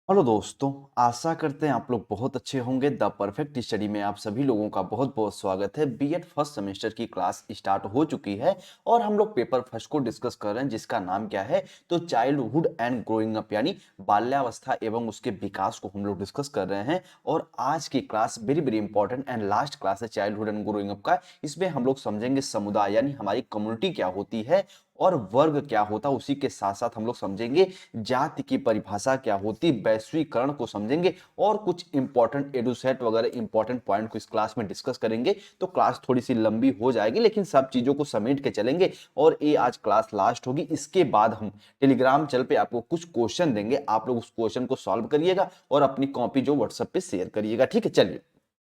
Hello दोस्तों, आशा करते हैं आप लोग बहुत अच्छे होंगे। द परफेक्ट स्टडी में आप सभी लोगों का बहुत बहुत स्वागत है। बीएड फर्स्ट सेमेस्टर की क्लास स्टार्ट हो चुकी है और हम लोग पेपर फर्स्ट को डिस्कस कर रहे हैं, जिसका नाम क्या है तो चाइल्डहुड एंड ग्रोइंग अप, यानी बाल्यावस्था एवं उसके विकास को हम लोग डिस्कस कर रहे हैं। और आज की class very very important and last class है चाइल्डहुड एंड ग्रोइंग अप का। इसमें हम लोग समझेंगे समुदाय यानी हमारी कम्युनिटी क्या होती है और वर्ग क्या होता है। उसी के साथ साथ हम लोग समझेंगे जाति की परिभाषा क्या होती, वैश्वीकरण को समझेंगे और कुछ इंपॉर्टेंट एडुसेट वगैरह इंपॉर्टेंट पॉइंट को इस क्लास में डिस्कस करेंगे। तो क्लास थोड़ी सी लंबी हो जाएगी, लेकिन सब चीजों को समेट के चलेंगे और ये आज क्लास लास्ट होगी। इसके बाद हम टेलीग्राम चैनल पे आपको कुछ क्वेश्चन देंगे, आप लोग उस क्वेश्चन को सॉल्व करिएगा और अपनी कॉपी जो व्हाट्सएप पे शेयर करिएगा। ठीक है, चलिए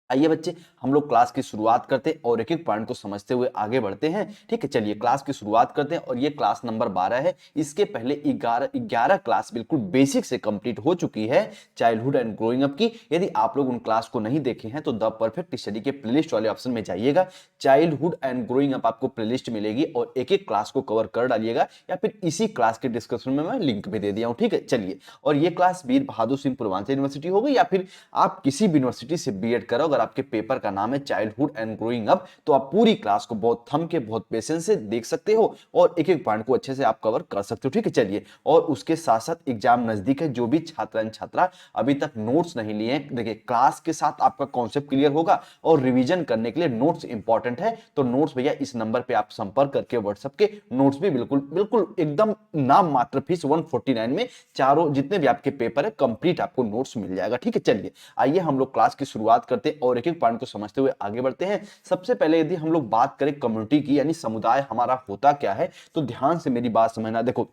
आइए बच्चे, हम लोग क्लास की शुरुआत करते हैं और एक एक पॉइंट को समझते हुए आगे बढ़ते हैं। ठीक है, चलिए क्लास की शुरुआत करते हैं और ये क्लास नंबर 12 है। इसके पहले 11 क्लास बिल्कुल बेसिक से कंप्लीट हो चुकी है चाइल्डहुड एंड ग्रोइंग अप की। यदि आप लोग उन क्लास को नहीं देखे हैं तो द परफेक्ट स्टडी के प्लेलिस्ट वाले ऑप्शन में जाइएगा, चाइल्डहुड एंड ग्रोइंग अप आपको प्लेलिस्ट मिलेगी और एक एक क्लास को कवर कर डालिएगा, या फिर इसी क्लास के डिस्क्रिप्शन में मैं लिंक भी दे दिया हूं। ठीक है, चलिए। और ये क्लास वीर बहादुर सिंह पूर्वांचल यूनिवर्सिटी होगी या फिर आप किसी भी यूनिवर्सिटी से बीएड करो, अगर आपके पेपर का नाम है चाइल्डहुड एंड ग्रोइंग अप, तो आप पूरी क्लास को बहुत थम के बहुत पेशेंस से देख सकते हो और एक एक पॉइंट को अच्छे से आप कवर कर सकते हो। ठीक है, चलिए। और उसके साथ साथ एग्जाम नजदीक है, जो भी छात्र छात्रा अभी तक नोट्स नहीं लिए हैं, देखिए क्लास के साथ आपका कॉन्सेप्ट क्लियर होगा और रिवीजन करने के लिए नोट्स इंपॉर्टेंट है। तो नोट्स भैया इस नंबर पे आप संपर्क करके व्हाट्सएप के नोट्स भी बिल्कुल बिल्कुल एकदम नाम मात्र फीस 149 में चारों जितने भी आपके पेपर है कंप्लीट आपको नोट्स मिल जाएगा। ठीक है, चलिए आइए हम लोग क्लास की शुरुआत करते हैं और एक एक पॉइंट को समझते हुए आगे बढ़ते हैं। सबसे पहले यदि हम लोग बात करें कम्युनिटी की, यानी समुदाय हमारा होता क्या है, तो ध्यान से मेरी बात समझना। देखो,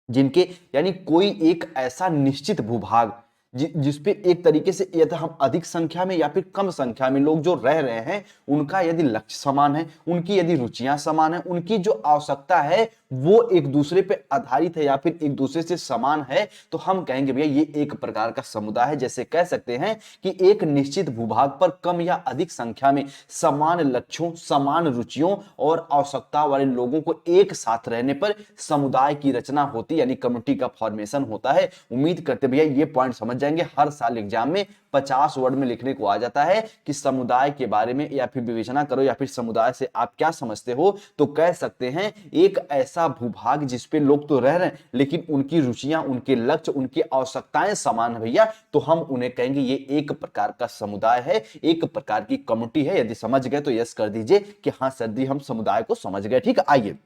जिनके यानी कोई एक ऐसा निश्चित भूभाग जिसपे एक तरीके से यदि हम अधिक संख्या में या फिर कम संख्या में लोग जो रह रहे हैं, उनका यदि लक्ष्य समान है, उनकी यदि रुचियां समान है, उनकी जो आवश्यकता है वो एक दूसरे पे आधारित है या फिर एक दूसरे से समान है, तो हम कहेंगे भैया ये एक प्रकार का समुदाय है। जैसे कह सकते हैं कि एक निश्चित भूभाग पर कम या अधिक संख्या में समान लक्ष्यों, समान रुचियों और आवश्यकता वाले लोगों को एक साथ रहने पर समुदाय की रचना होती, यानी कम्युनिटी का फॉर्मेशन होता है। उम्मीद करते भैया ये पॉइंट समझ जाएंगे। हर साल एग्जाम में 50 वर्ड में लिखने को आ जाता है कि समुदाय के बारे में या फिर विवेचना करो या फिर समुदाय से आप क्या समझते हो, तो कह सकते हैं एक ऐसा भूभाग जिसपे लोग तो रह रहे हैं लेकिन उनकी रुचियां, उनके लक्ष्य, उनकी आवश्यकताएं समान है भैया, तो हम उन्हें कहेंगे ये एक प्रकार का समुदाय है, एक प्रकार की कम्युनिटी है। यदि समझ गए तो यस कर दीजिए कि हाँ सर जी हम समुदाय को समझ गए। ठीक है, आइए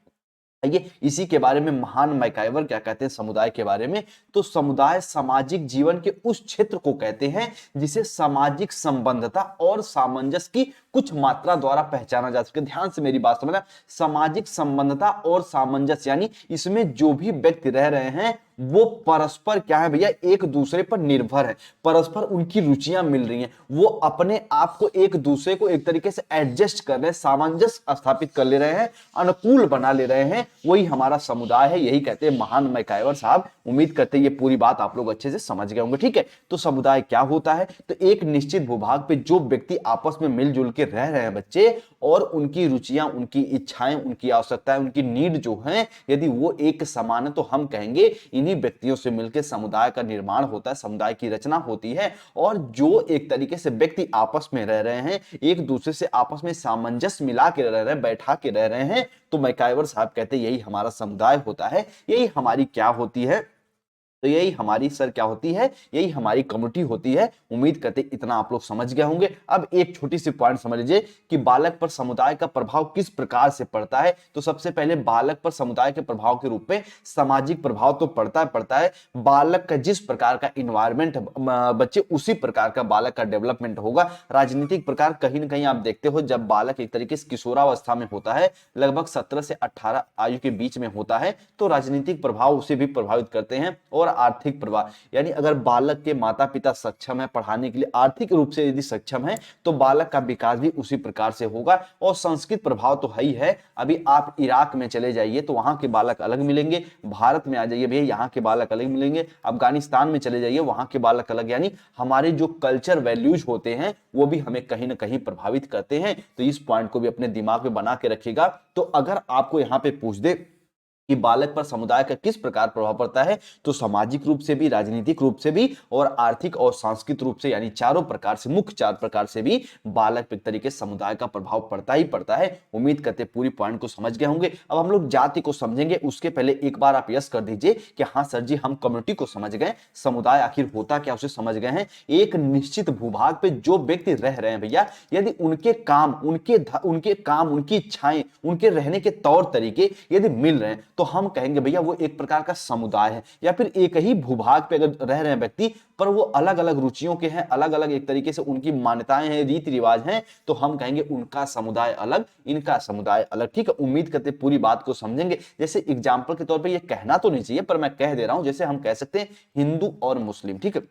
आइए इसी के बारे में महान मैकाइवर क्या कहते हैं समुदाय के बारे में, तो समुदाय सामाजिक जीवन के उस क्षेत्र को कहते हैं जिसे सामाजिक संबंधता और सामंजस्य की कुछ मात्रा द्वारा पहचाना जा सके। ध्यान से मेरी बात समझना, सामाजिक संबंधता और सामंजस्य यानी इसमें जो भी व्यक्ति रह रहे हैं वो परस्पर क्या है भैया, एक दूसरे पर निर्भर है, परस्पर उनकी रुचियां मिल रही हैं, वो अपने आप को एक दूसरे को एक तरीके से एडजस्ट कर रहे हैं, सामंजस्य स्थापित कर ले रहे हैं, अनुकूल बना ले रहे हैं, वही हमारा समुदाय है। यही कहते हैं महान मैकाइवर साहब। उम्मीद करते हैं ये पूरी बात आप लोग अच्छे से समझ गए होंगे। ठीक है, तो समुदाय क्या होता है, तो एक निश्चित भूभाग पे जो व्यक्ति आपस में मिलजुल के रह रहे हैं बच्चे, और उनकी रुचियां, उनकी इच्छाएं, उनकी आवश्यकताएं, उनकी नीड जो हैं, यदि वो एक समान है तो हम कहेंगे इन्हीं व्यक्तियों से मिलकर समुदाय का निर्माण होता है, समुदाय की रचना होती है। और जो एक तरीके से व्यक्ति आपस में रह रहे हैं, एक दूसरे से आपस में सामंजस्य मिला के रह रहे हैं, बैठा के रह रहे हैं, तो मैकाइवर साहब कहते हैं यही हमारा समुदाय होता है, यही हमारी क्या होती है, तो यही हमारी सर क्या होती है, यही हमारी कम्युनिटी होती है। उम्मीद करते इतना आप लोग समझ गए होंगे। अब एक छोटी सी पॉइंट समझ लीजिए कि बालक पर समुदाय का प्रभाव किस प्रकार से पड़ता है। तो सबसे पहले बालक पर समुदाय के प्रभाव के रूप में सामाजिक प्रभाव तो पड़ता है। बालक का जिस प्रकार का इन्वायरमेंट बच्चे, उसी प्रकार का बालक का डेवलपमेंट होगा। राजनीतिक प्रकार कहीं ना कहीं आप देखते हो, जब बालक एक तरीके से किशोरावस्था में होता है, लगभग 17 से 18 आयु के बीच में होता है, तो राजनीतिक प्रभाव उसे भी प्रभावित करते हैं। और आर्थिक प्रभाव, यानी अगर बालक के माता पिता सक्षम है पढ़ाने के लिए, आर्थिक रूप से यदि सक्षम है, तो बालक का विकास भी उसी प्रकार से होगा। और संस्कृत प्रभाव तो है ही है। अभी आप इराक में चले जाइए तो वहां के बालक अलग मिलेंगे, भारत में आ जाइए भैया यहाँ के बालक अलग मिलेंगे, अफगानिस्तान में चले जाइए वहां के बालक अलग, यानी हमारे जो कल्चर वैल्यूज होते हैं वो भी हमें कहीं ना कहीं प्रभावित करते हैं। तो इस पॉइंट को भी अपने दिमाग में बना के रखिएगा। तो अगर आपको यहां पे पूछ दे कि बालक पर समुदाय का किस प्रकार प्रभाव पड़ता है, तो सामाजिक रूप से भी, राजनीतिक रूप से भी और आर्थिक और सांस्कृतिक रूप से, यानी चारों प्रकार से, मुख्य चार प्रकार से भी बालक पे एक तरीके से समुदाय का प्रभाव पड़ता ही पड़ता है। उम्मीद करते पूरी पॉइंट को समझ गए होंगे। अब हम लोग जाति को समझेंगे, उसके पहले एक बार आप यस कर दीजिए कि हाँ सर जी हम कम्युनिटी को समझ गए, समुदाय आखिर होता क्या उसे समझ गए हैं। एक निश्चित भूभाग पे जो व्यक्ति रह रहे हैं भैया, यदि उनके काम, उनकी इच्छाएं, उनके रहने के तौर तरीके यदि मिल रहे हैं तो हम कहेंगे भैया वो एक प्रकार का समुदाय है। या फिर एक ही भूभाग पे अगर रह रहे हैं व्यक्ति, पर वो अलग अलग रुचियों के हैं, अलग अलग एक तरीके से उनकी मान्यताएं हैं, रीति रिवाज हैं, तो हम कहेंगे उनका समुदाय अलग, इनका समुदाय अलग। ठीक है, उम्मीद करते पूरी बात को समझेंगे। जैसे एग्जाम्पल के तौर पे ये कहना तो नहीं चाहिए पर मैं कह दे रहा हूं, जैसे हम कह सकते हैं हिंदू और मुस्लिम। ठीक है,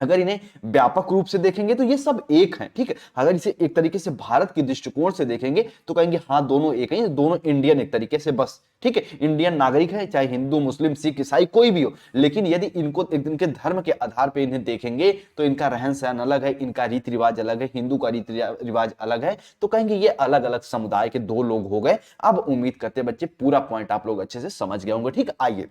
अगर इन्हें व्यापक रूप से देखेंगे तो ये सब एक हैं। ठीक है, अगर इसे एक तरीके से भारत के दृष्टिकोण से देखेंगे तो कहेंगे हाँ दोनों एक हैं, दोनों इंडियन एक तरीके से, बस। ठीक है, इंडियन नागरिक है, चाहे हिंदू मुस्लिम सिख ईसाई कोई भी हो, लेकिन यदि इनको इनके धर्म के आधार पर इन्हें देखेंगे तो इनका रहन सहन अलग है, इनका रीति रिवाज अलग है, हिंदू का रीति रिवाज अलग है, तो कहेंगे ये अलग अलग समुदाय के दो लोग हो गए। अब उम्मीद करते बच्चे पूरा पॉइंट आप लोग अच्छे से समझ गए होंगे। ठीक, आइए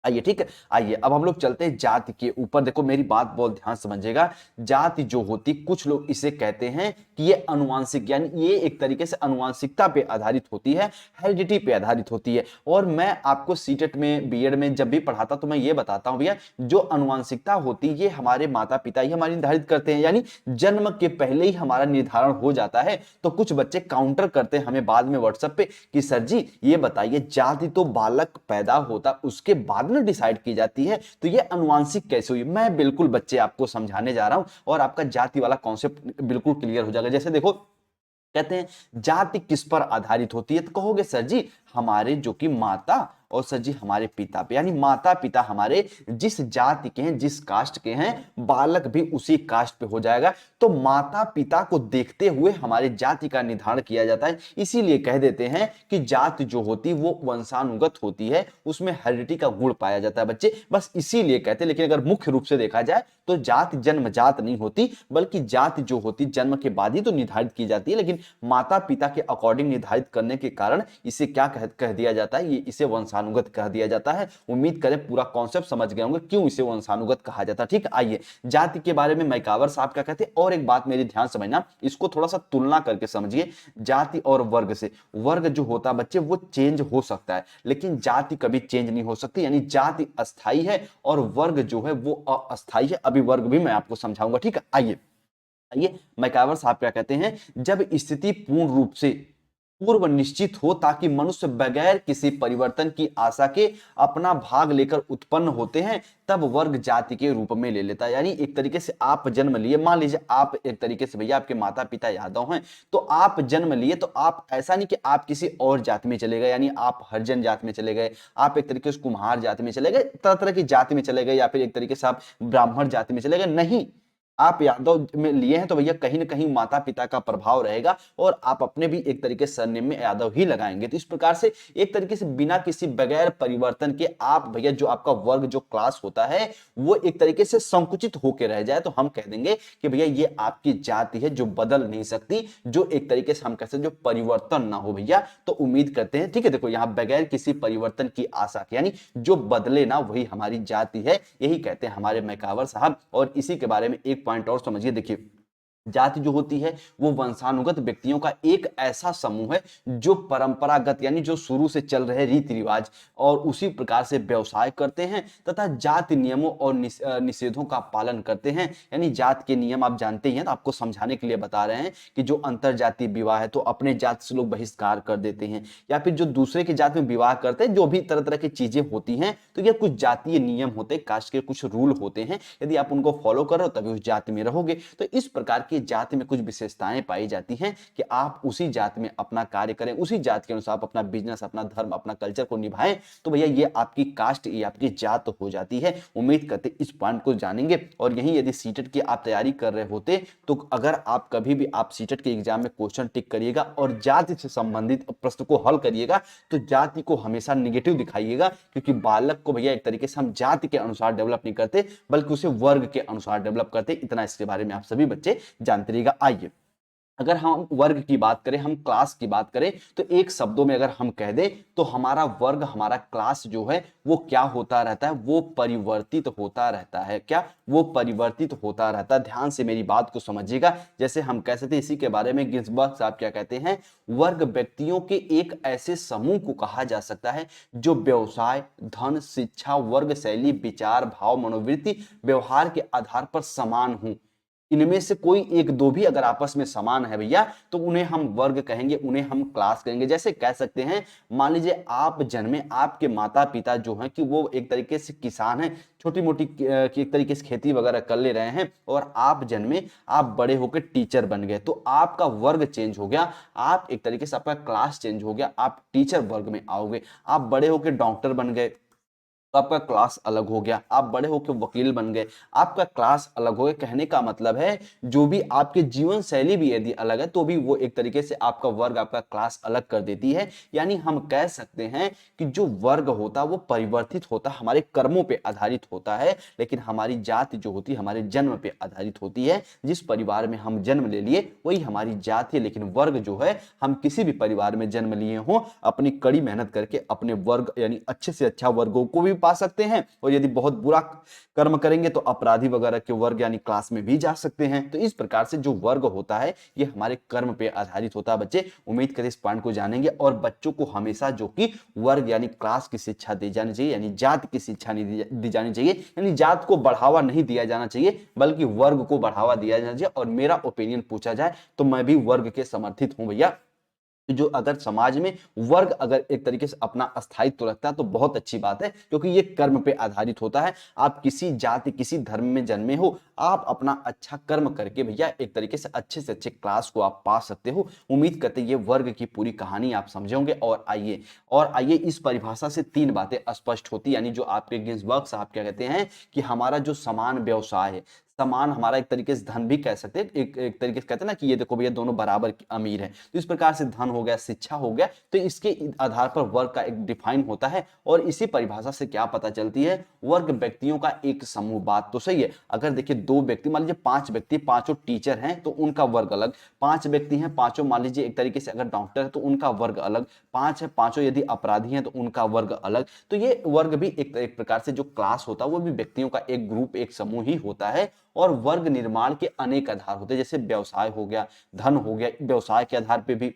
आइए, ठीक है, आइए अब हम लोग चलते हैं जाति के ऊपर। देखो मेरी बात बहुत ध्यान समझिएगा। जाति जो होती, कुछ लोग इसे कहते हैं कि ये अनुवांशिक, यानी ये एक तरीके से अनुवांशिकता पे आधारित होती है, हेरिडिटी पे आधारित होती है। और मैं आपको सीटेट में, बीएड में जब भी पढ़ाता तो मैं ये बताता हूं भैया, जो अनुवांशिकता होती है ये हमारे माता पिता ही हमारी निर्धारित करते हैं, यानी जन्म के पहले ही हमारा निर्धारण हो जाता है। तो कुछ बच्चे काउंटर करते हैं हमें बाद में व्हाट्सएप पे कि सर जी ये बताइए, जाति तो बालक पैदा होता उसके बाद में डिसाइड की जाती है, तो ये अनुवांशिक कैसे हुई। मैं बिल्कुल बच्चे आपको समझाने जा रहा हूं और आपका जाति वाला कॉन्सेप्ट बिल्कुल क्लियर हो जाएगा। जैसे देखो, कहते हैं जाति किस पर आधारित होती है, तो कहोगे सर जी हमारे जो कि माता और सर जी हमारे पिता पे, यानी माता पिता हमारे जिस जाति के हैं, जिस कास्ट के हैं, बालक भी उसी कास्ट पे हो जाएगा। तो माता पिता को देखते हुए हमारे जाति का निर्धारण किया जाता है। इसीलिए कह देते हैं कि जाति जो होती वो वंशानुगत होती है, उसमें हेरिडिटी का गुण पाया जाता है बच्चे, बस इसीलिए कहते हैं। लेकिन अगर मुख्य रूप से देखा जाए तो जाति जन्मजात नहीं होती, बल्कि जाति जो होती जन्म के बाद ही तो निर्धारित की जाती है, लेकिन माता पिता के अकॉर्डिंग निर्धारित करने के कारण इसे क्या कह दिया जाता है, ये इसे वंशानुगत कह दिया जाता है। उम्मीद करें पूरा कॉन्सेप्ट समझ गए होंगे क्यों इसे वंशानुगत कहा जाता है। ठीक, आइए जाति के बारे में मैकावर साहब क्या कहते हैं। और एक बात मेरी ध्यान समझना, इसको थोड़ा सा तुलना करके समझिए जाति और वर्ग से। वर्ग जो होता है बच्चे वो चेंज हो सकता है, लेकिन जाति कभी चेंज नहीं हो सकती, यानी जाति अस्थाई है और वर्ग जो है वो अस्थाई है। अभी वर्ग भी मैं आपको समझाऊंगा। ठीक है, आइए आइए मैकावर साहब क्या कहते हैं, जब स्थिति पूर्ण रूप से पूर्व निश्चित हो ताकि मनुष्य बगैर किसी परिवर्तन की आशा के अपना भाग लेकर उत्पन्न होते हैं, तब वर्ग जाति के रूप में ले लेता है। यानी एक तरीके से आप जन्म लिए, मान लीजिए आप एक तरीके से भैया आपके माता पिता यादव हैं, तो आप जन्म लिए, तो आप ऐसा नहीं कि आप किसी और जाति में चले गए, यानी आप हरिजन जाति में चले गए, आप एक तरीके से कुम्हार जाति में चले गए, तरह तरह की जाति में चले गए, या फिर एक तरीके से आप ब्राह्मण जाति में चले गए। नहीं, आप यादव में लिए हैं तो भैया कहीं ना कहीं माता पिता का प्रभाव रहेगा और आप अपने भी एक तरीके से सरनेम में यादव ही लगाएंगे। तो इस प्रकार से एक तरीके से बिना किसी बगैर परिवर्तन के आप भैया जो आपका वर्ग जो क्लास होता है वो एक तरीके से संकुचित होकर रह जाए, तो हम कह देंगे कि भैया ये आपकी जाति है जो बदल नहीं सकती, जो एक तरीके से हम कहते हैं जो परिवर्तन ना हो भैया। तो उम्मीद करते हैं, ठीक है, देखो यहाँ बगैर किसी परिवर्तन की आशा के, यानी जो बदले ना वही हमारी जाति है, यही कहते हैं हमारे मैकावर साहब। और इसी के बारे में एक पॉइंट और समझिए। देखिए जाति जो होती है वो वंशानुगत व्यक्तियों का एक ऐसा समूह है जो परंपरागत, यानी जो शुरू से चल रहे रीति रिवाज और उसी प्रकार से व्यवसाय करते हैं तथा जाति नियमों और निषेधों का पालन करते हैं। यानी जात के नियम आप जानते ही हैं, तो आपको समझाने के लिए बता रहे हैं कि जो अंतर जातीय विवाह है तो अपने जात से लोग बहिष्कार कर देते हैं, या फिर जो दूसरे की जात में विवाह करते हैं, जो भी तरह तरह की चीजें होती हैं, तो ये कुछ जातीय नियम होते हैं, कास्ट के कुछ रूल होते हैं, यदि आप उनको फॉलो कर रहे हो तभी उस जाति में रहोगे। तो इस प्रकार की जाति में कुछ विशेषताएं पाई जाती हैं कि आप उसी जाति में अपना कार्य करें, उसी जाति के अनुसार अपना बिजनेस, अपना धर्म, अपना कल्चर को निभाएं, तो भैया ये आपकी कास्ट, ये आपकी जात हो जाती है। उम्मीद करते इस पॉइंट को जानेंगे। और यही यदि सीटेट की आप तैयारी कर रहे होते तो अगर आप कभी भी आप सीटेट के एग्जाम में क्वेश्चन टिक करिएगा और जाति से संबंधित प्रश्न को हल करिएगा तो जाति को हमेशा निगेटिव दिखाइएगा, क्योंकि बालक को भैया एक तरीके से हम जाति के अनुसार डेवलप नहीं करते बल्कि उसे वर्ग के अनुसार डेवलप करते। इतना इसके बारे में आप सभी बच्चे जानते रहिएगा। आइए अगर हम वर्ग की बात करें, हम क्लास की बात करें, तो एक शब्दों में अगर हम कह दें तो हमारा वर्ग, हमारा क्लास जो है वो क्या होता रहता है, वो परिवर्तित होता रहता है। क्या? वो परिवर्तित होता रहता है। ध्यान से मेरी बात को समझिएगा। जैसे हम कह सकते हैं, इसी के बारे में गिन्सबर्ग साहब क्या कहते हैं, वर्ग व्यक्तियों के एक ऐसे समूह को कहा जा सकता है जो व्यवसाय, धन, शिक्षा, वर्ग, शैली, विचार, भाव, मनोवृत्ति, व्यवहार के आधार पर समान हो। इनमें से कोई एक दो भी अगर आपस में समान है भैया, तो उन्हें हम वर्ग कहेंगे, उन्हें हम क्लास कहेंगे। जैसे कह सकते हैं, मान लीजिए आप जन्मे, आपके माता पिता जो हैं कि वो एक तरीके से किसान हैं, छोटी मोटी एक तरीके से खेती वगैरह कर ले रहे हैं, और आप जन्मे, आप बड़े होकर टीचर बन गए, तो आपका वर्ग चेंज हो गया, आप एक तरीके से आपका क्लास चेंज हो गया, आप टीचर वर्ग में आओगे। आप बड़े होकर डॉक्टर बन गए तो आपका क्लास अलग हो गया, आप बड़े होकर वकील बन गए, आपका क्लास अलग हो गया। कहने का मतलब है, जो भी आपके जीवन शैली भी यदि अलग है तो भी वो एक तरीके से आपका वर्ग, आपका क्लास अलग कर देती है। यानी हम कह सकते हैं कि जो वर्ग होता है वो परिवर्तित होता है, हमारे कर्मों पे आधारित होता है, लेकिन हमारी जाति जो होती है हमारे जन्म पे आधारित होती है। जिस परिवार में हम जन्म ले लिए वही हमारी जाति है, लेकिन वर्ग जो है, हम किसी भी परिवार में जन्म लिए हों, अपनी कड़ी मेहनत करके अपने वर्ग यानी अच्छे से अच्छा वर्गों को भी पा सकते हैं, और यदि बहुत बुरा कर्म करेंगे तो अपराधी वगैरह के वर्ग यानी क्लास में भी जा सकते हैं। तो इस प्रकार से जो वर्ग होता है ये हमारे कर्म पे आधारित होता है। बच्चे उम्मीद करें इस पॉइंट को जानेंगे, और बच्चों को हमेशा जो कि वर्ग यानी क्लास की शिक्षा दी जानी चाहिए, यानी जात की शिक्षा नहीं दी जानी चाहिए, यानी जात को बढ़ावा नहीं दिया जाना चाहिए, बल्कि वर्ग को बढ़ावा दिया जाना चाहिए। और मेरा ओपिनियन पूछा जाए तो मैं भी वर्ग के समर्थित हूं भैया। जो अगर समाज में वर्ग अगर एक तरीके से अपना अस्थायित्व रखता है तो बहुत अच्छी बात है, क्योंकि ये कर्म पे आधारित होता है। आप किसी जाति, किसी धर्म में जन्मे हो, आप अपना अच्छा कर्म करके भैया एक तरीके से अच्छे क्लास को आप पा सकते हो। उम्मीद करते ये वर्ग की पूरी कहानी आप समझे होंगे। और आइए इस परिभाषा से तीन बातें स्पष्ट होती, यानी जो आपके गिन्सबर्ग साहब क्या कहते हैं कि हमारा जो समान व्यवसाय है, समान हमारा एक तरीके से धन भी कह सकते हैं, एक तरीके से कहते हैं ना कि ये देखो भैया दोनों बराबर अमीर हैं, तो इस प्रकार से धन हो गया, शिक्षा हो गया, तो इसके आधार पर वर्ग का एक डिफाइन होता है। और इसी परिभाषा से क्या पता चलती है, वर्ग व्यक्तियों का एक समूह। बात तो सही है। अगर देखिए दो व्यक्ति, मान लीजिए पांच व्यक्ति, पांचों टीचर हैं तो उनका वर्ग अलग, पांच व्यक्ति हैं, पांचों मान लीजिए एक तरीके से अगर डॉक्टर है तो उनका वर्ग अलग, पांच है, पांचों यदि अपराधी हैं तो उनका वर्ग अलग। तो ये वर्ग भी एक प्रकार से जो क्लास होता है वो भी व्यक्तियों का एक ग्रुप, एक समूह ही होता है। और वर्ग निर्माण के अनेक आधार होते हैं, जैसे व्यवसाय हो गया, धन हो गया, व्यवसाय के आधार पे भी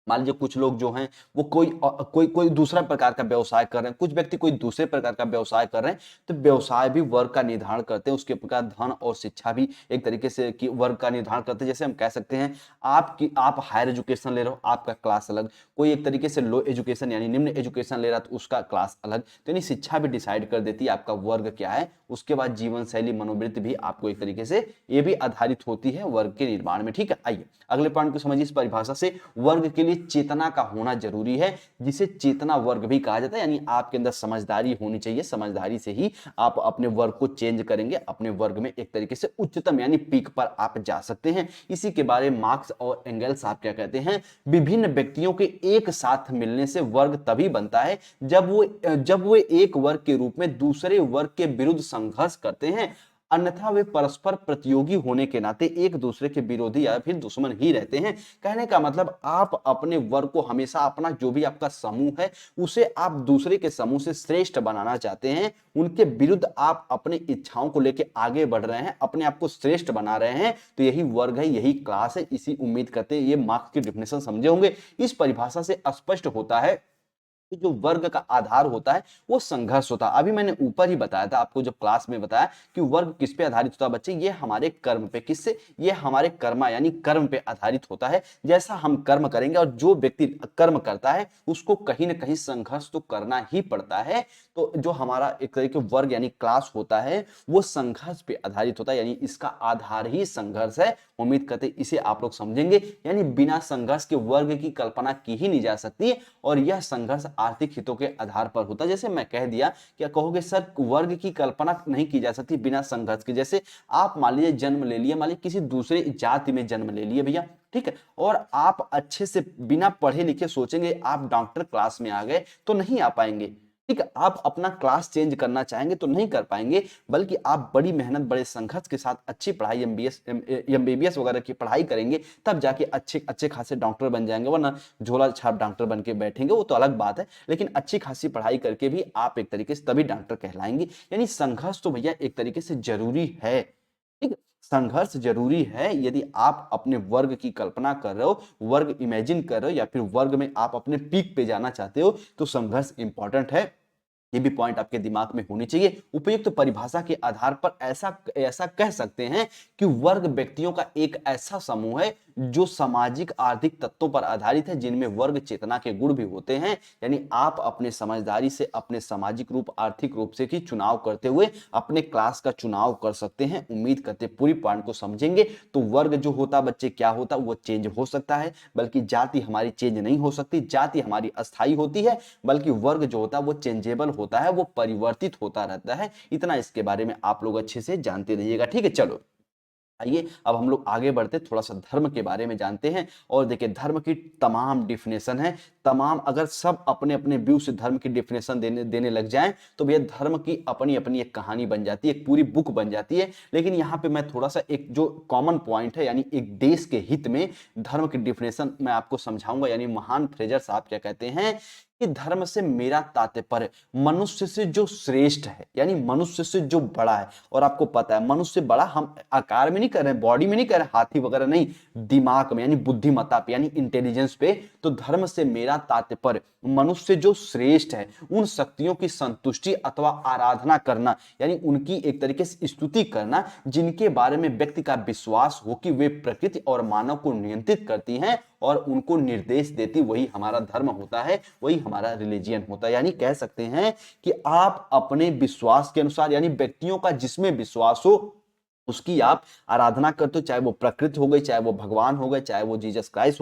मान लीजिए कुछ लोग जो हैं वो कोई दूसरा प्रकार का व्यवसाय कर रहे हैं, कुछ व्यक्ति कोई दूसरे प्रकार का व्यवसाय कर रहे हैं, तो व्यवसाय भी वर्ग का निर्धारण करते हैं। उसके प्रकार धन और शिक्षा भी एक तरीके से कि वर्ग का निर्धारण करते हैं। जैसे हम कह सकते हैं, आप हायर एजुकेशन ले रहे हो, आपका क्लास अलग, कोई एक तरीके से लो एजुकेशन यानी निम्न एजुकेशन ले रहा तो उसका क्लास अलग। तो यानी शिक्षा भी डिसाइड कर देती है आपका वर्ग क्या है। उसके बाद जीवन शैली, मनोवृत्ति भी आपको एक तरीके से ये भी आधारित होती है वर्ग के निर्माण में। ठीक है, आइए अगले पॉइंट को समझिए। इस परिभाषा से वर्ग के लिए चेतना का होना जरूरी है, जिसे चेतना वर्ग भी कहा जाता है। यानी आपके अंदर समझदारी होनी चाहिए, समझदारी से ही आप अपने वर्ग को चेंज करेंगे, अपने वर्ग में एक तरीके से उच्चतम यानी पीक पर आप जा सकते हैं। इसी के बारे में मार्क्स और एंगल्स आप क्या कहते हैं, विभिन्न व्यक्तियों के एक साथ मिलने से वर्ग तभी बनता है जब वो एक वर्ग के रूप में दूसरे वर्ग के विरुद्ध संघर्ष करते हैं, अन्यथा वे परस्पर प्रतियोगी होने के नाते एक दूसरे के विरोधी या फिर दुश्मन ही रहते हैं। कहने का मतलब, आप अपने वर्ग को हमेशा, अपना जो भी आपका समूह है उसे आप दूसरे के समूह से श्रेष्ठ बनाना चाहते हैं, उनके विरुद्ध आप अपनी इच्छाओं को लेकर आगे बढ़ रहे हैं, अपने आप को श्रेष्ठ बना रहे हैं, तो यही वर्ग है, यही क्लास है। इसी उम्मीद करते हैं ये मार्क्स की डिफिनेशन समझे होंगे। इस परिभाषा से स्पष्ट होता है कि जो वर्ग का आधार होता है वो संघर्ष होता है। अभी मैंने ऊपर ही बताया था आपको, जब क्लास में बताया कि वर्ग किस पे आधारित होता है बच्चे, ये हमारे कर्म पे, किससे, ये हमारे कर्मा यानी कर्म पे आधारित होता है। जैसा हम कर्म करेंगे, और जो व्यक्ति कर्म करता है उसको कहीं ना कहीं संघर्ष तो करना ही पड़ता है। तो जो हमारा एक तरीके वर्ग यानी क्लास होता है वो संघर्ष पे आधारित होता है, यानी इसका आधार ही संघर्ष है। उम्मीद करते इसे आप लोग समझेंगे। यानी बिना संघर्ष के वर्ग की कल्पना की ही नहीं जा सकती, और यह संघर्ष आर्थिक हितों के आधार पर होता है। जैसे मैं कह दिया, क्या कहोगे सर, वर्ग की कल्पना नहीं की जा सकती बिना संघर्ष के। जैसे आप मान लीजिए जन्म ले लिए, मान लीजिए किसी दूसरे जाति में जन्म ले लिए भैया, ठीक है, और आप अच्छे से बिना पढ़े लिखे सोचेंगे आप डॉक्टर क्लास में आ गए तो नहीं आ पाएंगे। ठीक है, आप अपना क्लास चेंज करना चाहेंगे तो नहीं कर पाएंगे, बल्कि आप बड़ी मेहनत, बड़े संघर्ष के साथ अच्छी पढ़ाई, एमबीएस एमबीबीएस वगैरह की पढ़ाई करेंगे, तब जाके अच्छे अच्छे खासे डॉक्टर बन जाएंगे। वरना झोला छाप डॉक्टर बन के बैठेंगे वो तो अलग बात है, लेकिन अच्छी खासी पढ़ाई करके भी आप एक तरीके से तभी डॉक्टर कहलाएंगे। यानी संघर्ष तो भैया एक तरीके से जरूरी है। ठीक है, संघर्ष जरूरी है। यदि आप अपने वर्ग की कल्पना कर रहे हो, वर्ग इमेजिन कर रहे हो, या फिर वर्ग में आप अपने पीक पे जाना चाहते हो, तो संघर्ष इंपॉर्टेंट है। ये भी पॉइंट आपके दिमाग में होनी चाहिए। उपयुक्त परिभाषा के आधार पर ऐसा ऐसा कह सकते हैं कि वर्ग व्यक्तियों का एक ऐसा समूह है जो सामाजिक आर्थिक तत्वों पर आधारित है, जिनमें वर्ग चेतना के गुण भी होते हैं। यानी आप अपने समझदारी से अपने सामाजिक रूप, आर्थिक रूप से की चुनाव करते हुए अपने क्लास का चुनाव कर सकते हैं। उम्मीद करते पूरी पॉइंट को समझेंगे। तो वर्ग जो होता बच्चे क्या होता, वो चेंज हो सकता है, बल्कि जाति हमारी चेंज नहीं हो सकती। जाति हमारी अस्थायी होती है, बल्कि वर्ग जो होता है वो चेंजेबल होता है, वो परिवर्तित होता रहता है। इतना इसके बारे में आप लोग अच्छे से जानते रहिएगा। ठीक है, चलो आइए अब हम लोग आगे बढ़ते, थोड़ा सा धर्म के बारे में जानते हैं। और देखिए, धर्म की तमाम डिफिनेशन है, तमाम। अगर सब अपने अपने व्यू से धर्म की डिफिनेशन देने लग जाएं तो भैया धर्म की अपनी अपनी एक कहानी बन जाती है, एक पूरी बुक बन जाती है। लेकिन यहाँ पे मैं थोड़ा सा एक जो कॉमन पॉइंट है, यानी एक देश के हित में धर्म की डिफिनेशन मैं आपको समझाऊंगा। यानी महान फ्रेजर साहब क्या कहते हैं कि धर्म से मेरा तात्पर्य मनुष्य से जो श्रेष्ठ है, यानी मनुष्य से जो बड़ा है। और आपको पता है मनुष्य बड़ा हम आकार में नहीं कर रहे हैं, बॉडी में नहीं कर रहे हैं, हाथी वगैरह नहीं, दिमाग में, यानी बुद्धिमत्ता पे, यानी इंटेलिजेंस पे। तो धर्म से मेरा तात्पर्य मनुष्य जो श्रेष्ठ है, उन शक्तियों की संतुष्टि अथवा आराधना करना, यानी उनकी एक तरीके से स्तुति करना, जिनके बारे में व्यक्ति का विश्वास हो कि वे प्रकृति और मानव को नियंत्रित करती हैं और उनको निर्देश देती, वही हमारा धर्म होता है, वही हमारा रिलीजियन होता है। यानी कह सकते हैं कि आप अपने विश्वास के अनुसार, यानी व्यक्तियों का जिसमें विश्वास हो उसकी आप आराधना करते हो, चाहे वो प्रकृति हो गई, चाहे वो भगवान हो गए, चाहे वो जीसस क्राइस्ट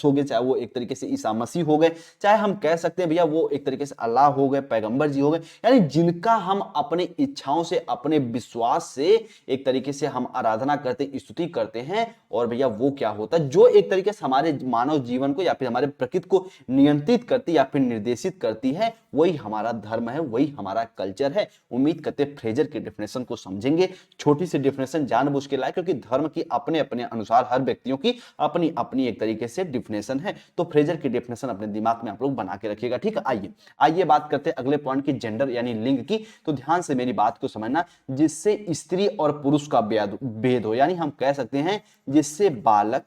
हो गए, चाहे वो एक तरीके से ईसा मसीह हो गए, चाहे हम कह सकते हैं भैया वो एक तरीके से अल्लाह हो गए, पैगंबर जी हो गए। यानी जिनका हम अपने इच्छाओं से, अपने विश्वास से एक तरीके से हम आराधना करते, स्तुति करते हैं। और भैया वो क्या होता है, जो एक तरीके से हमारे मानव जीवन को या फिर हमारे प्रकृति को नियंत्रित करती या फिर निर्देशित करती है, वही हमारा धर्म है, वही हमारा कल्चर है। उम्मीद करते फ्रेजर के डेफिनेशन को समझेंगे। छोटी सी डेफिनेशन जानबूझ के लाए, क्योंकि धर्म की अपने अपने अनुसार हर व्यक्तियों की अपनी अपनी एक तरीके से डेफिनेशन है। तो फ्रेजर की डेफिनेशन अपने दिमाग में आप लोग बना के रखिएगा। ठीक है, आइए आइए बात करते हैं अगले पॉइंट की, जेंडर यानी लिंग की। तो ध्यान से मेरी बात को समझना, जिससे स्त्री और पुरुष का भेद हो, यानी हम कह सकते हैं जिससे बालक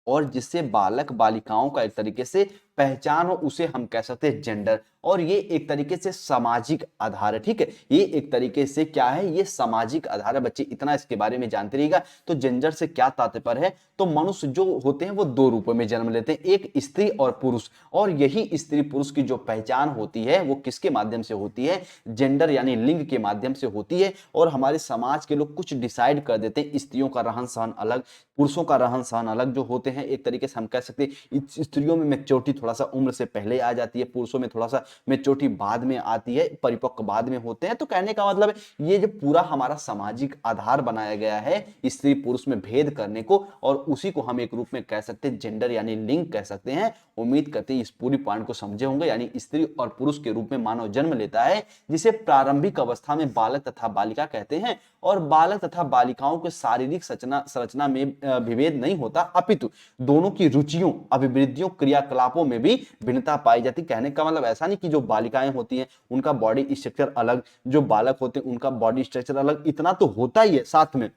और जिससे बालक बालिकाओं का एक तरीके से पहचान हो, उसे हम कह सकते हैं जेंडर। और ये एक तरीके से सामाजिक आधार है। ठीक है, ये एक तरीके से क्या है, ये सामाजिक आधार है। बच्चे इतना इसके बारे में जानते रहिएगा। तो जेंडर से क्या तात्पर्य है, तो मनुष्य जो होते हैं वो दो रूपों में जन्म लेते हैं, एक स्त्री और पुरुष। और यही स्त्री पुरुष की जो पहचान होती है वो किसके माध्यम से होती है, जेंडर यानी लिंग के माध्यम से होती है। और हमारे समाज के लोग कुछ डिसाइड कर देते हैं, स्त्रियों का रहन सहन अलग, पुरुषों का रहन सहन अलग जो होते हैं। एक तरीके से हम कह सकते हैं स्त्रियों में मैच्योरिटी थोड़ा सा उम्र से पहले आ जाती है, पुरुषों में थोड़ा सा मैच्योरिटी बाद में आती है, परिपक्व बाद में होते हैं। तो कहने का मतलब है ये जो पूरा हमारा सामाजिक आधार बनाया गया है स्त्री पुरुष में भेद करने को, और उसी को हम एक रूप में कह सकते हैं जेंडर यानी लिंग कह सकते हैं। उम्मीद करते हैं इस पूरी पॉइंट को समझे होंगे। यानी स्त्री और पुरुष के रूप में मानव जन्म लेता है, जिसे प्रारंभिक अवस्था में बालक तथा बालिका कहते हैं। और बालक तथा बालिकाओं के शारीरिक संरचना में विभेद नहीं होता, अपितु दोनों की रुचियों, अभिवृद्धियों, क्रियाकलापों में भी भिन्नता पाई जाती। कहने का मतलब ऐसा नहीं कि जो बालिकाएं होती हैं उनका बॉडी स्ट्रक्चर अलग, जो बालक होते हैं उनका बॉडी स्ट्रक्चर अलग, इतना तो होता ही है। साथ में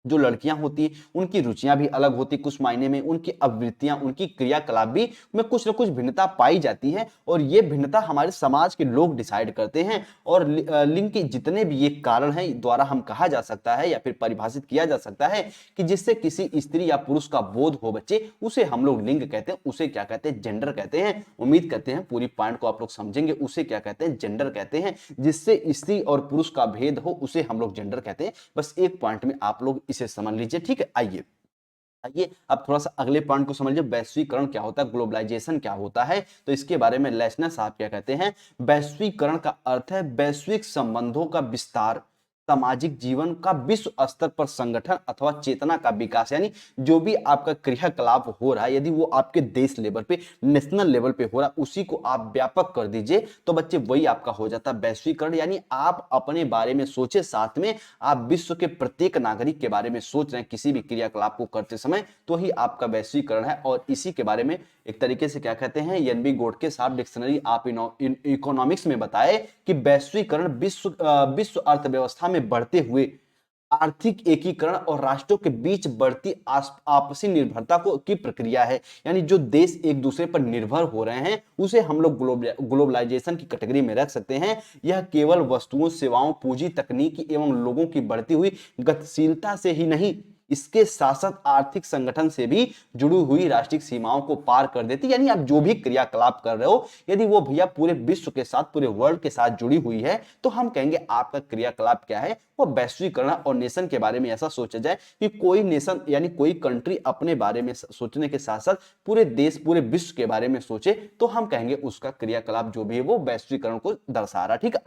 जो लड़कियां होती हैं उनकी रुचियां भी अलग होती, कुछ मायने में उनकी आवृत्तियां, उनकी क्रियाकलाप भी में कुछ ना कुछ भिन्नता पाई जाती है। और ये भिन्नता हमारे समाज के लोग डिसाइड करते हैं। और लिंग के जितने भी ये कारण हैं द्वारा हम कहा जा सकता है या फिर परिभाषित किया जा सकता है कि जिससे किसी स्त्री या पुरुष का बोध हो बच्चे, उसे हम लोग लिंग कहते हैं, उसे क्या कहते हैं, जेंडर कहते हैं। उम्मीद करते हैं पूरी पॉइंट को आप लोग समझेंगे। उसे क्या कहते हैं, जेंडर कहते हैं। जिससे स्त्री और पुरुष का भेद हो उसे हम लोग जेंडर कहते हैं। बस एक पॉइंट में आप लोग इसे समझ लीजिए। ठीक है, आइए आइए अब थोड़ा सा अगले पॉइंट को समझिए, वैश्वीकरण क्या होता है, ग्लोबलाइजेशन क्या होता है। तो इसके बारे में लेसनर साहब क्या कहते हैं, वैश्वीकरण का अर्थ है वैश्विक संबंधों का विस्तार सामाजिक जीवन का विश्व स्तर पर संगठन अथवा चेतना का विकास, यानी जो भी आपका क्रियाकलाप हो रहा है यदि वो आपके देश लेवल पे, नेशनल लेवल पे हो रहा है, उसी को आप व्यापक कर दीजिए तो बच्चे वही आपका हो जाता है वैश्वीकरण। यानी आप अपने बारे में सोचे, साथ में आप विश्व के प्रत्येक नागरिक के बारे में सोच रहे हैं किसी भी क्रियाकलाप को करते समय, तो ही आपका वैश्वीकरण है। और इसी के बारे में एक तरीके से क्या कहते हैं, एन बी गोडके साहब डिक्शनरी आप इकोनॉमिक्स में बताए कि वैश्वीकरण विश्व अर्थव्यवस्था में बढ़ते हुए आर्थिक एकीकरण और राष्ट्रों के बीच बढ़ती आपसी निर्भरता को की प्रक्रिया है। यानी जो देश एक दूसरे पर निर्भर हो रहे हैं उसे हम लोग ग्लोबलाइजेशन की कैटेगरी में रख सकते हैं। यह केवल वस्तुओं, सेवाओं, पूंजी, तकनीकी एवं लोगों की बढ़ती हुई गतिशीलता से ही नहीं, इसके साथ साथ आर्थिक संगठन से भी जुड़ी हुई राष्ट्रीय सीमाओं को पार कर देती। यानी आप जो भी क्रियाकलाप कर रहे हो यदि वो भैया पूरे विश्व के साथ, पूरे वर्ल्ड के साथ जुड़ी हुई है, तो हम कहेंगे आपका क्रियाकलाप क्या है, वो वैश्वीकरण। और नेशन के बारे में ऐसा सोचा जाए कि कोई नेशन यानी कोई कंट्री अपने बारे में सोचने के साथ साथ पूरे देश, पूरे विश्व के बारे में सोचे, तो हम कहेंगे उसका क्रियाकलाप जो भी है वो वैश्वीकरण को दर्शा रहा है। ठीक है,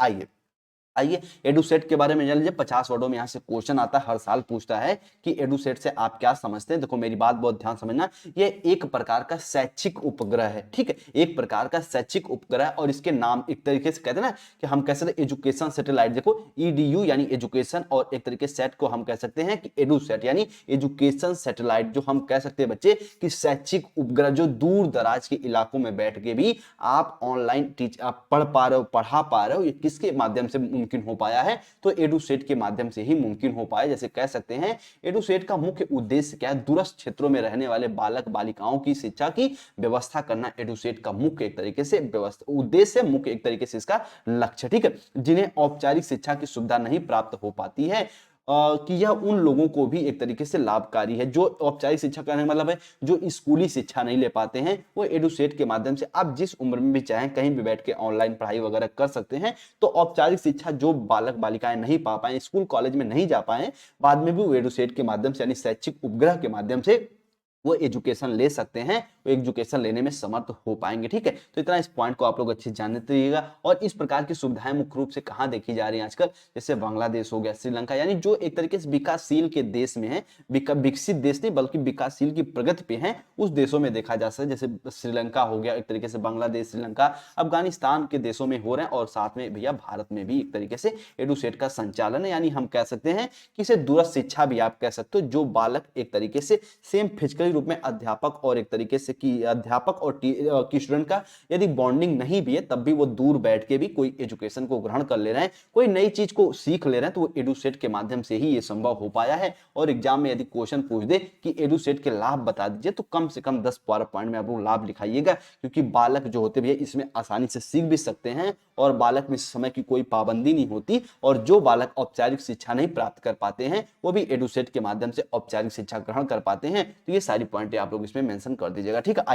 आइए एडुसेट के बारे में जान लीजिए। 50 वर्डों में यहाँ से क्वेश्चन आता है, हर साल पूछता है कि एडुसेट से आप क्या समझते हैं। देखो मेरी बात बहुत ध्यान समझना, ये एक प्रकार का शैक्षिक उपग्रह है। ठीक है, एक प्रकार का शैक्षिक उपग्रह, और इसके नाम एक तरीके से कहते हैं ना कि हम कह सकते हैं एजुकेशन सैटेलाइट। देखो ईडीयू यानी एजुकेशन, और एक तरीके सेट को हम कह सकते हैं कि एडुसेट यानी एजुकेशन सैटेलाइट, जो हम कह सकते हैं बच्चे कि शैक्षिक उपग्रह, जो दूर दराज के इलाकों में बैठ के भी आप ऑनलाइन आप पढ़ पा रहे हो, पढ़ा पा रहे हो। ये किसके माध्यम से मुमकिन हो पाया है, तो एडुसेट के माध्यम से ही मुमकिन हो पाया। जैसे कह सकते हैं एडुसेट का मुख्य उद्देश्य क्या है, दूरस्थ क्षेत्रों में रहने वाले बालक बालिकाओं की शिक्षा की व्यवस्था करना एडुसेट का मुख्य एक तरीके से व्यवस्था उद्देश्य, मुख्य एक तरीके से इसका लक्ष्य। ठीक है, जिन्हें औपचारिक शिक्षा की सुविधा नहीं प्राप्त हो पाती है, कि यह उन लोगों को भी एक तरीके से लाभकारी है जो औपचारिक शिक्षा का मतलब है जो स्कूली शिक्षा नहीं ले पाते हैं, वो एडुसेट के माध्यम से आप जिस उम्र में भी चाहें कहीं भी बैठ के ऑनलाइन पढ़ाई वगैरह कर सकते हैं। तो औपचारिक शिक्षा जो बालक बालिकाएं नहीं पा पाए, स्कूल कॉलेज में नहीं जा पाए, बाद में भी वो एडुसेट के माध्यम से यानी शैक्षिक उपग्रह के माध्यम से वो एजुकेशन ले सकते हैं, वो एजुकेशन लेने में समर्थ हो पाएंगे। ठीक है, तो इतना इस पॉइंट को आप लोग अच्छे जानते रहिएगा। और इस प्रकार की सुविधाएं मुख्य रूप से कहाँ देखी जा रही हैं आजकल, जैसे बांग्लादेश हो गया, श्रीलंका, यानी जो एक तरीके से विकासशील के देश में है, विकसित देश नहीं बल्कि विकासशील की प्रगति पे हैं, उस देशों में देखा जा सकता है। जैसे श्रीलंका हो गया, एक तरीके से बांग्लादेश, श्रीलंका, अफगानिस्तान के देशों में हो रहे हैं, और साथ में भैया भारत में भी एक तरीके से एडुसेट का संचालन है। यानी हम कह सकते हैं कि इसे दूरस्थ शिक्षा भी आप कह सकते हो, जो बालक एक तरीके से सेम फिजिकली रूप में अध्यापक और एक तरीके से कि अध्यापक और की स्टूडेंट का यदि बॉन्डिंग नहीं भी है, तब भी वो दूर बैठ के भी कोई एजुकेशन को ग्रहण कर ले रहे हैं, कोई नई चीज को सीख ले रहे हैं, तो वो एडुसेट के माध्यम से ही ये संभव हो पाया है। और एग्जाम में यदि क्वेश्चन पूछ दे कि एडुसेट के लाभ बता दीजिए, तो कम से कम 10-12 पॉइंट में आप लोग लाभ लिखाइएगा, क्योंकि बालक जो होते भी इसमें आसानी से सीख भी सकते हैं, और बालक में समय की कोई पाबंदी नहीं होती। और जो बालक औपचारिक शिक्षा नहीं प्राप्त कर पाते हैं वो भी एडुसेट के माध्यम से औपचारिक शिक्षा ग्रहण कर पाते हैं। तो ये सारी पॉइंट आप लोग इसमें मेंशन कर दीजिएगा। ठीक है,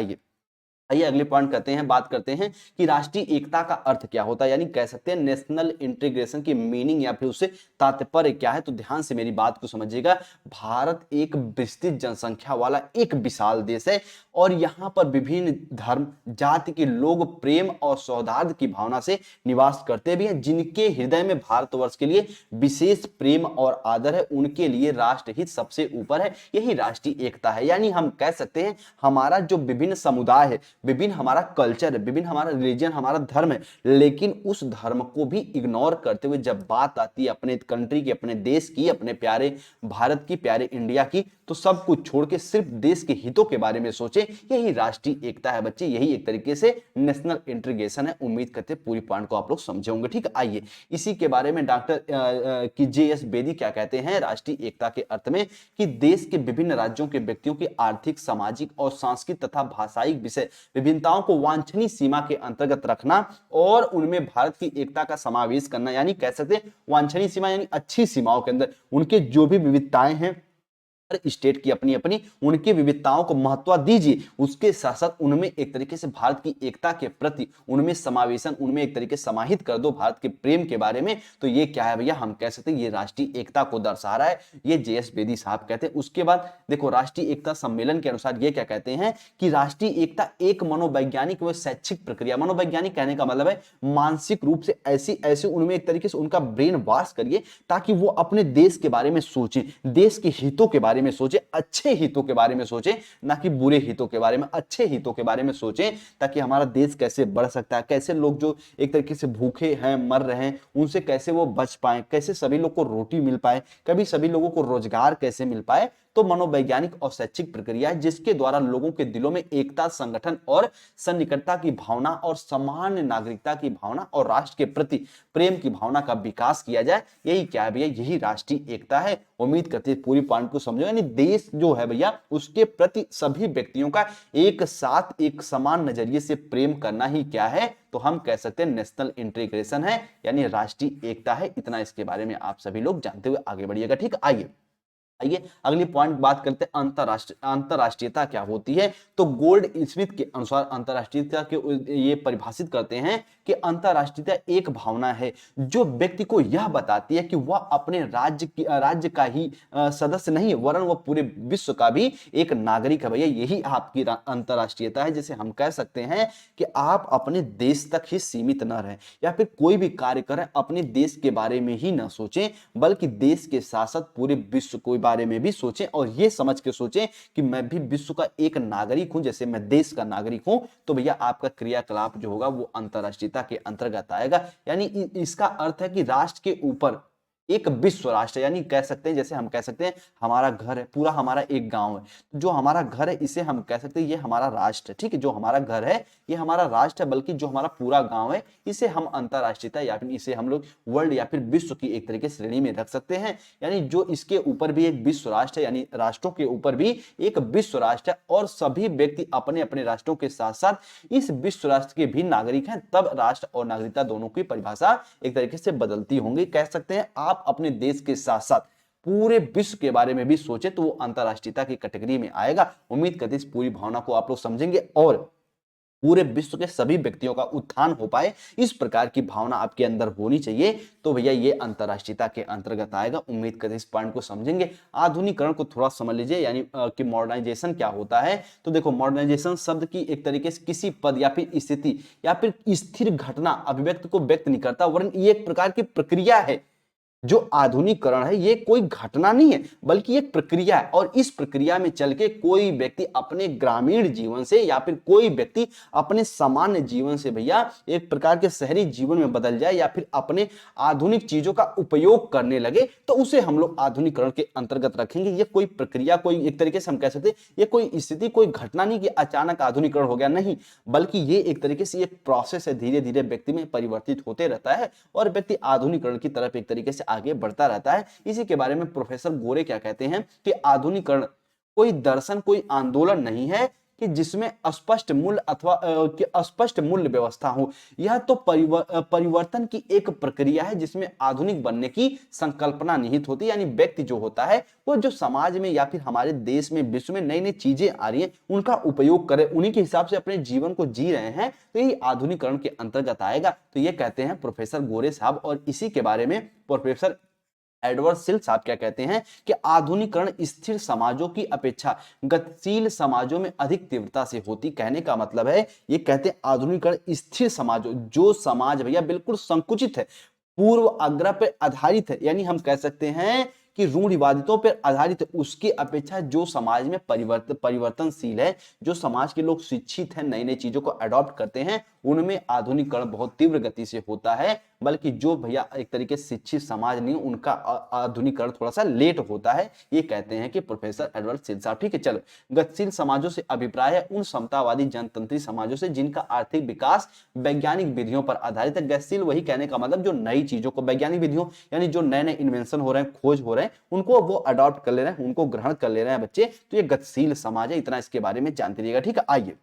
आइए अगले पॉइंट करते हैं, बात करते हैं कि राष्ट्रीय एकता का अर्थ क्या होता है, यानी कह सकते हैं नेशनल इंटीग्रेशन की मीनिंग या फिर उससे तात्पर्य क्या है। तो ध्यान से मेरी बात को समझिएगा। भारत एक विस्तृत जनसंख्या वाला एक विशाल देश है, और यहाँ पर विभिन्न धर्म जाति के लोग प्रेम और सौहार्द की भावना से निवास करते भी हैं। जिनके हृदय में भारतवर्ष के लिए विशेष प्रेम और आदर है, उनके लिए राष्ट्रहित सबसे ऊपर है। यही राष्ट्रीय एकता है। यानी हम कह सकते हैं हमारा जो विभिन्न समुदाय है, विभिन्न हमारा कल्चर है, विभिन्न हमारा रिलीजन, हमारा धर्म है, लेकिन उस धर्म को भी इग्नोर करते हुए जब बात आती है अपने कंट्री की, अपने देश की, अपने प्यारे भारत की, प्यारे इंडिया की, तो सब कुछ छोड़ के सिर्फ देश के हितों के बारे में सोचे। यही राष्ट्रीय एकता है बच्चे, यही एक तरीके से नेशनल इंटीग्रेशन है। उम्मीद करते हैं पूरी पॉइंट को आप लोग समझे होंगे। ठीक है, आइए इसी के बारे में डॉक्टर की जे.एस. बेदी क्या कहते हैं राष्ट्रीय एकता के अर्थ में, कि देश के विभिन्न राज्यों के व्यक्तियों की आर्थिक, सामाजिक और सांस्कृतिक तथा भाषाई विषय विभिन्नताओं को वांछनीय सीमा के अंतर्गत रखना और उनमें भारत की एकता का समावेश करना। यानी कह सकते हैं वांछनीय सीमा यानी अच्छी सीमाओं के अंदर उनके जो भी विविधताएं हैं हर स्टेट की अपनी अपनी उनकी विविधताओं को महत्व दीजिए, उसके साथ साथ उनमें एक तरीके से भारत की एकता के प्रति उनमें समावेशन, उनमें एक तरीके से समाहित कर दो भारत के प्रेम के बारे में। तो ये क्या है भैया, हम कह सकते हैं ये राष्ट्रीय एकता को दर्शा रहा है, ये जे.एस. बेदी साहब कहते हैं। उसके बाद देखो राष्ट्रीय एकता सम्मेलन के अनुसार ये क्या कहते हैं कि राष्ट्रीय एकता एक मनोवैज्ञानिक व शैक्षिक प्रक्रिया, मनोवैज्ञानिक कहने का मतलब है मानसिक रूप से ऐसी ऐसे उनमें एक तरीके से उनका ब्रेन वॉश करिए ताकि वो अपने देश के बारे में सोचे, देश के हितों के बारे में सोचे, अच्छे हितों के बारे में सोचे, ना कि बुरे हितों के बारे में, अच्छे हितों के बारे में सोचे ताकि हमारा देश कैसे बढ़ सकता है, कैसे लोग जो एक तरीके से भूखे हैं मर रहे हैं उनसे कैसे वो बच पाए, कैसे सभी लोग को रोटी मिल पाए, कभी सभी लोगों को रोजगार कैसे मिल पाए। तो मनोवैज्ञानिक और शैक्षिक प्रक्रिया है जिसके द्वारा लोगों के दिलों में एकता, संगठन और सन्निकटता की भावना और सामान्य नागरिकता की भावना और राष्ट्र के प्रति प्रेम की भावना का विकास किया जाए। यही क्या है भैया, यही राष्ट्रीय एकता है। उम्मीद करते हैं पूरी पॉइंट को समझो, यानी देश जो है भैया उसके प्रति सभी व्यक्तियों का एक साथ एक समान नजरिए से प्रेम करना ही क्या है, तो हम कह सकते हैं नेशनल इंटीग्रेशन है, यानी राष्ट्रीय एकता है। इतना इसके बारे में आप सभी लोग जानते हुए आगे बढ़िएगा। ठीक, आइए आइए अगली पॉइंट बात करते हैं अंतरराष्ट्रीयता क्या होती है। तो गोल्ड स्मिथ के अनुसार अंतरराष्ट्रीयता के ये परिभाषित करते हैं कि अंतरराष्ट्रीयता एक भावना है जो व्यक्ति को यह बताती है कि वह अपने राज्य का ही सदस्य नहीं है वरन वह पूरे विश्व का भी एक नागरिक है। भैया यही आपकी अंतरराष्ट्रीयता है, जिसे हम कह सकते हैं कि आप अपने देश तक ही सीमित न रहें या फिर कोई भी कार्य करें अपने देश के बारे में ही न सोचें बल्कि देश के साथ साथ पूरे विश्व को बारे में भी सोचें और ये समझ के सोचें कि मैं भी विश्व का एक नागरिक हूं जैसे मैं देश का नागरिक हूं। तो भैया आपका क्रियाकलाप जो होगा वो अंतरराष्ट्रीयता के अंतर्गत आएगा। यानी इसका अर्थ है कि राष्ट्र के ऊपर एक विश्व राष्ट्र, यानी कह सकते हैं जैसे हम कह सकते हैं हमारा घर है, पूरा हमारा एक गांव है, जो हमारा घर है इसे हम कह सकते हैं ये हमारा राष्ट्र है। ठीक है, जो हमारा घर है ये हमारा राष्ट्र है, बल्कि जो हमारा पूरा गांव है इसे हम अंतरराष्ट्रीयता या फिर इसे हम लोग वर्ल्ड या फिर विश्व की एक तरीके से श्रेणी में रख सकते हैं। यानी जो इसके ऊपर भी एक विश्व राष्ट्र है, यानी राष्ट्रों के ऊपर भी एक विश्व राष्ट्र है और सभी व्यक्ति अपने अपने राष्ट्रों के साथ साथ इस विश्व राष्ट्र के भी नागरिक हैं, तब राष्ट्र और नागरिकता दोनों की परिभाषा एक तरीके से बदलती होंगी। कह सकते हैं आप अपने देश के साथ साथ पूरे विश्व के बारे में भी सोचे तो वो अंतरराष्ट्रीयता की कैटेगरी में आएगा। उम्मीद करते हैं इस पूरी भावना को आप लोग समझेंगे और पूरे विश्व के सभी व्यक्तियों का उत्थान हो पाए, इस प्रकार की भावना आपके अंदर होनी चाहिए। तो भैया ये अंतरराष्ट्रीयता के अंतर्गत आएगा। उम्मीद करते हैं इस पॉइंट को समझेंगे। आधुनिकरण को थोड़ा समझ लीजिए, यानी कि मॉडर्नाइजेशन क्या होता है। तो देखो मॉडर्नाइजेशन शब्द की एक तरीके से किसी पद या फिर स्थिति या फिर स्थिर घटना अभिव्यक्ति को व्यक्त नहीं करता वरन ये एक प्रकार की प्रक्रिया है। जो आधुनिकरण है ये कोई घटना नहीं है बल्कि एक प्रक्रिया है और इस प्रक्रिया में चल के कोई व्यक्ति अपने ग्रामीण जीवन से या फिर कोई व्यक्ति अपने सामान्य जीवन से भैया एक प्रकार के शहरी जीवन में बदल जाए या फिर अपने आधुनिक चीजों का उपयोग करने लगे तो उसे हम लोग आधुनिकरण के अंतर्गत रखेंगे। ये कोई प्रक्रिया, कोई एक तरीके से हम कह सकते हैं ये कोई स्थिति, कोई घटना नहीं कि अचानक आधुनिकरण हो गया, नहीं, बल्कि ये एक तरीके से एक प्रोसेस है, धीरे धीरे व्यक्ति में परिवर्तित होते रहता है और व्यक्ति आधुनिकरण की तरफ एक तरीके से आगे बढ़ता रहता है। इसी के बारे में प्रोफेसर गोरे क्या कहते हैं कि आधुनिकरण कोई दर्शन, कोई आंदोलन नहीं है कि जिसमें स्पष्ट मूल्य अथवा कि स्पष्ट मूल्य व्यवस्था हो। यह तो परिवर्तन की एक प्रक्रिया है जिसमें आधुनिक बनने की संकल्पना निहित होती है। यानी व्यक्ति जो होता है वो जो समाज में या फिर हमारे देश में विश्व में नई नई चीजें आ रही हैं उनका उपयोग करे, उन्हीं के हिसाब से अपने जीवन को जी रहे हैं, तो ये आधुनिकरण के अंतर्गत आएगा। तो ये कहते हैं प्रोफेसर गोरे साहब। और इसी के बारे में प्रोफेसर एडवर्ड सिल साहब क्या कहते हैं कि आधुनिकरण स्थिर समाजों की अपेक्षा गतिशील समाजों में अधिक तीव्रता से होती। कहने का मतलब है ये कहते हैं आधुनिकरण स्थिर समाजों, जो समाज भैया बिल्कुल संकुचित है, पूर्व आग्रह पर आधारित है, यानी हम कह सकते हैं कि रूढ़िवादितों पर आधारित है, उसकी अपेक्षा जो समाज में परिवर्तनशील है, जो समाज के लोग शिक्षित हैं, नई नई चीजों को अडॉप्ट करते हैं, उनमें आधुनिकरण बहुत तीव्र गति से होता है। बल्कि जो भैया एक तरीके से शिक्षित समाज नहीं उनका आधुनिकरण थोड़ा सा लेट होता है, ये कहते हैं कि प्रोफेसर एडवर्ड सिल साहब। ठीक है, चलो गतिशील समाजों से अभिप्राय है उन समतावादी जनतंत्री समाजों से जिनका आर्थिक विकास वैज्ञानिक विधियों पर आधारित है। गतिशील वही कहने का मतलब जो नई चीजों को वैज्ञानिक विधियों यानी जो नए नए इन्वेंशन हो रहे हैं, खोज हो रहे हैं, उनको वो अडॉप्ट कर ले रहे हैं, उनको ग्रहण कर ले रहे हैं बच्चे, तो ये गतिशील समाज है। इतना इसके बारे में जानते रहिएगा। ठीक है, आइए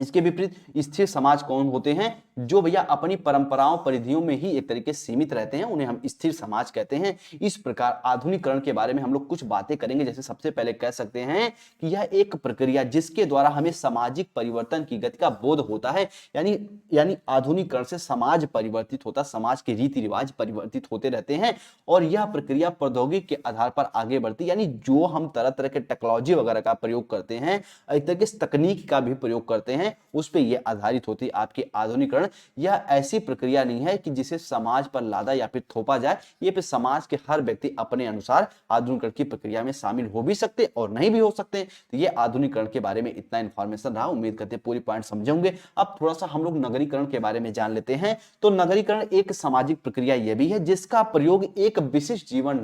इसके विपरीत स्थिर समाज कौन होते हैं? जो भैया अपनी परंपराओं परिधियों में ही एक तरीके से सीमित रहते हैं, उन्हें हम स्थिर समाज कहते हैं। इस प्रकार आधुनिकीकरण के बारे में हम लोग कुछ बातें करेंगे। जैसे सबसे पहले कह सकते हैं कि यह एक प्रक्रिया जिसके द्वारा हमें सामाजिक परिवर्तन की गति का बोध होता है। यानी यानी आधुनिकीकरण से समाज परिवर्तित होता, समाज के रीति रिवाज परिवर्तित होते रहते हैं और यह प्रक्रिया प्रौद्योगिकी के आधार पर आगे बढ़ती। यानी जो हम तरह तरह के टेक्नोलॉजी वगैरह का प्रयोग करते हैं, एक तरीके से तकनीक का भी प्रयोग करते हैं, उस पर यह आधारित होती है आपकी आधुनिकीकरण। यह ऐसी प्रक्रिया नहीं है कि जिसे समाज पर लादा या फिर थोपा जाए। ये फिर समाज के हर व्यक्ति अपने अनुसार आधुनिकीकरण की प्रक्रिया में शामिल हो भी सकते और नहीं भी हो सकते। तो ये आधुनिकीकरण के बारे में इतना इंफॉर्मेशन रहा। उम्मीद करते हैं पूरी पॉइंट समझे होंगे। अब थोड़ा सा हम लोग नगरीकरण के बारे में जान लेते हैं। तो नगरीकरण एक सामाजिक प्रक्रिया यह भी है जिसका प्रयोग एक विशिष्ट जीवन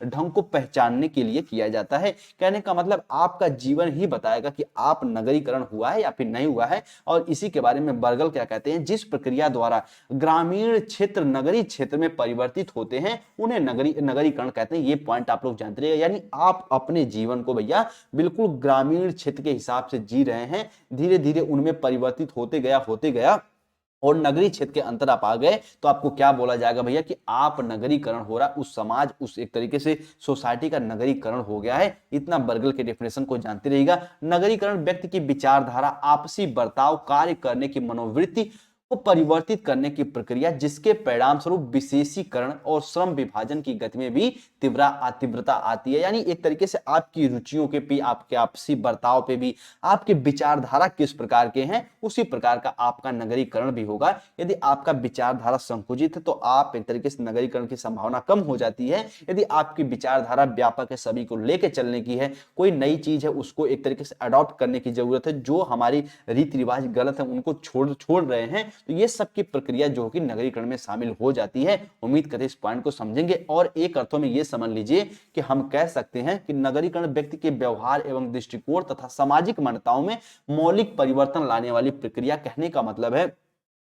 ढंग को पहचानने के लिए किया जाता है। कहने का मतलब आपका जीवन ही बताएगा कि आप नगरीकरण हुआ है या फिर नहीं हुआ है। और इसी के बारे में बर्गल क्या कहते हैं? जिस प्रक्रिया द्वारा ग्रामीण क्षेत्र नगरीय क्षेत्र में परिवर्तित होते हैं उन्हें नगरीकरण कहते हैं। ये पॉइंट आप लोग जानते रहिए। यानी आप अपने जीवन को भैया बिल्कुल ग्रामीण क्षेत्र के हिसाब से जी रहे हैं, धीरे धीरे उनमें परिवर्तित होते गया और नगरीय क्षेत्र के अंतर आप आ गए तो आपको क्या बोला जाएगा भैया कि आप नगरीकरण हो रहा, उस समाज, उस एक तरीके से सोसाइटी का नगरीकरण हो गया है। इतना बर्गल के डेफिनेशन को जानते रहिएगा। नगरीकरण व्यक्ति की विचारधारा, आपसी बर्ताव, कार्य करने की मनोवृत्ति को परिवर्तित करने की प्रक्रिया जिसके परिणाम स्वरूप विशेषीकरण और श्रम विभाजन की गति में भी तीव्रता आती है। यानी एक तरीके से आपकी रुचियों के भी, आपके आपसी बर्ताव पे भी, आपके विचारधारा किस प्रकार के हैं उसी प्रकार का आपका नगरीकरण भी होगा। यदि आपका विचारधारा संकुचित है तो आप एक तरीके से नगरीकरण की संभावना कम हो जाती है। यदि आपकी विचारधारा व्यापक है, सभी को लेकर चलने की है, कोई नई चीज है उसको एक तरीके से अडॉप्ट करने की जरूरत है, जो हमारी रीति रिवाज गलत है उनको छोड़ रहे हैं, तो ये सब की प्रक्रिया जो कि नगरीकरण में शामिल हो जाती है। उम्मीद करते इस पॉइंट को समझेंगे। और एक अर्थों में ये समझ लीजिए कि हम कह सकते हैं कि नगरीकरण व्यक्ति के व्यवहार एवं दृष्टिकोण तथा सामाजिक मान्यताओं में मौलिक परिवर्तन लाने वाली प्रक्रिया। कहने का मतलब है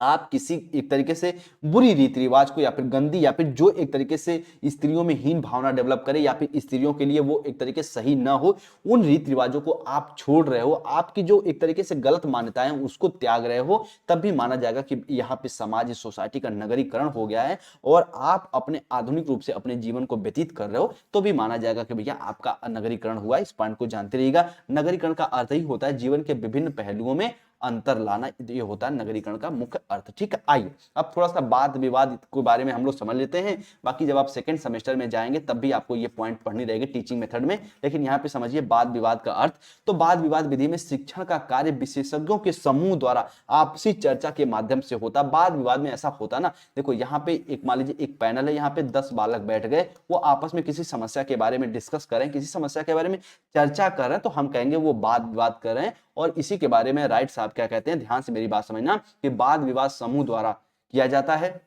आप किसी एक तरीके से बुरी रीति रिवाज को या फिर गंदी या फिर जो एक तरीके से स्त्रियों में हीन भावना डेवलप करे या फिर स्त्रियों के लिए वो एक तरीके से सही ना हो, उन रीति रिवाजों को आप छोड़ रहे हो, आपकी जो एक तरीके से गलत मान्यताएं उसको त्याग रहे हो, तब भी माना जाएगा कि यहाँ पे समाज, सोसाइटी का नगरीकरण हो गया है और आप अपने आधुनिक रूप से अपने जीवन को व्यतीत कर रहे हो, तो भी माना जाएगा कि भैया आपका नगरीकरण हुआ। इस पॉइंट को जानते रहिएगा। नगरीकरण का अर्थ ही होता है जीवन के विभिन्न पहलुओं में अंतर लाना। ये होता है नगरीकरण का मुख्य अर्थ। ठीक है, आइए अब थोड़ा सा वाद विवाद के बारे में हम लोग समझ लेते हैं। बाकी जब आप सेकंड सेमेस्टर में जाएंगे तब भी आपको ये पॉइंट पढ़नी रहेगी टीचिंग मेथड में, लेकिन यहाँ पे समझिए वाद विवाद का अर्थ। तो वाद विवाद विधि में शिक्षण का कार्य विशेषज्ञों के समूह द्वारा आपसी चर्चा के माध्यम से होता। वाद विवाद में ऐसा होता ना, देखो यहाँ पे एक मान लीजिए एक पैनल है, यहाँ पे 10 बालक बैठ गए, वो आपस में किसी समस्या के बारे में डिस्कस करें, किसी समस्या के बारे में चर्चा कर रहे हैं, तो हम कहेंगे वो वाद विवाद कर रहे हैं। और इसी के बारे में राइट साहब क्या कहते हैं, ध्यान से मेरी बात समझना, कि वाद विवाद समूह द्वारा किया जाता है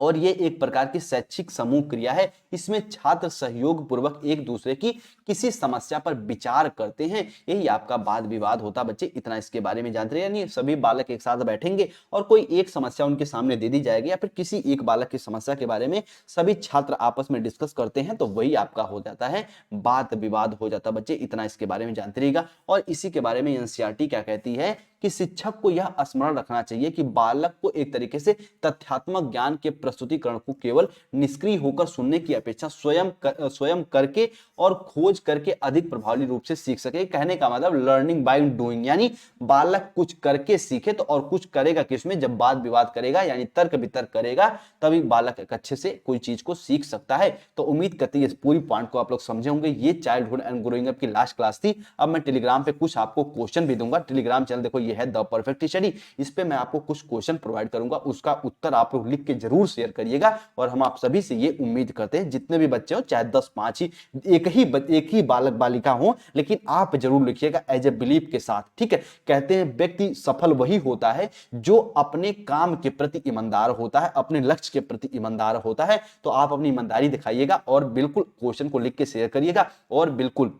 और ये एक प्रकार की शैक्षिक समूह क्रिया है। इसमें छात्र सहयोग पूर्वक एक दूसरे की किसी समस्या पर विचार करते हैं, यही आपका वाद विवाद होता। बच्चे इतना इसके बारे में जानते हैं। यानी सभी बालक एक साथ बैठेंगे और कोई एक समस्या उनके सामने दे दी जाएगी या फिर किसी एक बालक की समस्या के बारे में सभी छात्र आपस में डिस्कस करते हैं, तो वही आपका हो जाता है वाद विवाद हो जाता। बच्चे इतना इसके बारे में जानते रहिएगा। और इसी के बारे में एनसीईआरटी क्या कहती है कि शिक्षक को यह स्मरण रखना चाहिए कि बालक को एक तरीके से तथ्यात्मक ज्ञान के प्रस्तुतिकरण को केवल निष्क्रिय होकर सुनने की अपेक्षा स्वयं करके और खोज करके अधिक प्रभावी रूप से सीख सके। कहने का मतलब लर्निंग बाय डूइंग, यानी बालक कुछ करके सीखे। तो और कुछ करेगा किसमें, जब वाद विवाद करेगा यानी तर्क वितर्क करेगा, तभी बालक एक अच्छे से कोई चीज को सीख सकता है। तो उम्मीद करती है इस पूरी पॉइंट को आप लोग समझे होंगे। ये चाइल्डहुड एंड ग्रोइंग अप की लास्ट क्लास थी। अब मैं टेलीग्राम पे कुछ आपको क्वेश्चन भी दूंगा। टेलीग्राम चैनल देखो ये है द परफेक्ट स्टडी, इस पे मैं आपको कुछ क्वेश्चन प्रोवाइड करूंगा, उसका उत्तर आप लोग लिख के जरूर शेयर करिएगा। और हम आप सभी से ये उम्मीद करते हैं जितने भी बच्चे हो, चाहे 10 5 ही, एक ही बालक बालिका हो, लेकिन आप जरूर लिखिएगा एज ए बिलीफ के साथ। ठीक है, कहते हैं व्यक्ति सफल वही होता है जो अपने काम के प्रति ईमानदार होता है, अपने लक्ष्य के प्रति ईमानदार होता है। तो आप अपनी ईमानदारी दिखाइएगा और बिल्कुल क्वेश्चन को लिख के शेयर करिएगा और बिल्कुल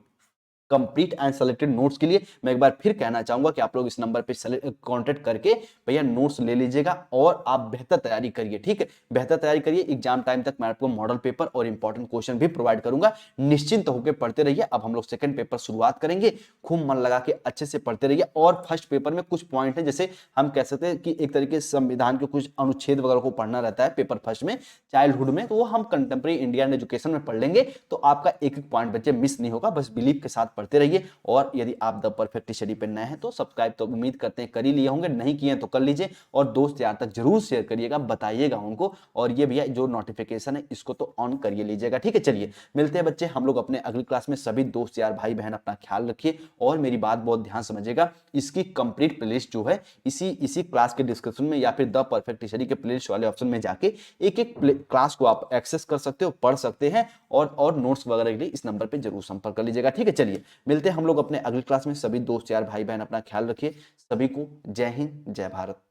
कंप्लीट एंड सेलेक्टेड नोट्स के लिए मैं एक बार फिर कहना चाहूंगा कि आप लोग इस नंबर पे कांटेक्ट करके भैया नोट्स ले लीजिएगा और आप बेहतर तैयारी करिए। ठीक है, बेहतर तैयारी करिए। एग्जाम टाइम तक मैं आपको मॉडल पेपर और इंपॉर्टेंट क्वेश्चन भी प्रोवाइड करूंगा। निश्चिंत होकर पढ़ते रहिए। अब हम लोग सेकंड पेपर शुरुआत करेंगे। खूब मन लगा के अच्छे से पढ़ते रहिए। और फर्स्ट पेपर में कुछ पॉइंट है, जैसे हम कह सकते हैं कि एक तरीके से संविधान के कुछ अनुच्छेद वगैरह को पढ़ना रहता है पेपर फर्स्ट में, चाइल्डहुड में, तो वो हम कंटेम्प्रेरी इंडियन एजुकेशन में पढ़ लेंगे। तो आपका एक एक पॉइंट बच्चे मिस नहीं होगा। बस बिलीव के साथ पढ़ते रहिए। और यदि आप द परफेक्ट स्टडी पे नए हैं तो सब्सक्राइब तो उम्मीद करते हैं कर ही लिए होंगे, नहीं किए तो कर लीजिए। और दोस्त यार तक जरूर शेयर करिएगा, बताइएगा उनको। और ये भैया जो नोटिफिकेशन है इसको तो ऑन करिए लीजिएगा। ठीक है, चलिए मिलते हैं बच्चे हम लोग अपने अगली क्लास में। सभी दोस्त यार भाई बहन अपना ख्याल रखिए और मेरी बात बहुत ध्यान समझिएगा। इसकी कंप्लीट प्लेलिस्ट जो है इसी क्लास के डिस्क्रिप्शन में या फिर द परफेक्ट स्टडी के प्लेलिस्ट वाले ऑप्शन में जाके एक एक क्लास को आप एक्सेस कर सकते हो, पढ़ सकते हैं। और नोट्स वगैरह के लिए इस नंबर पे जरूर संपर्क कर लीजिएगा। ठीक है, चलिए मिलते हैं हम लोग अपने अगली क्लास में। सभी दोस्त यार भाई बहन अपना ख्याल रखिए। सभी को जय हिंद, जय भारत।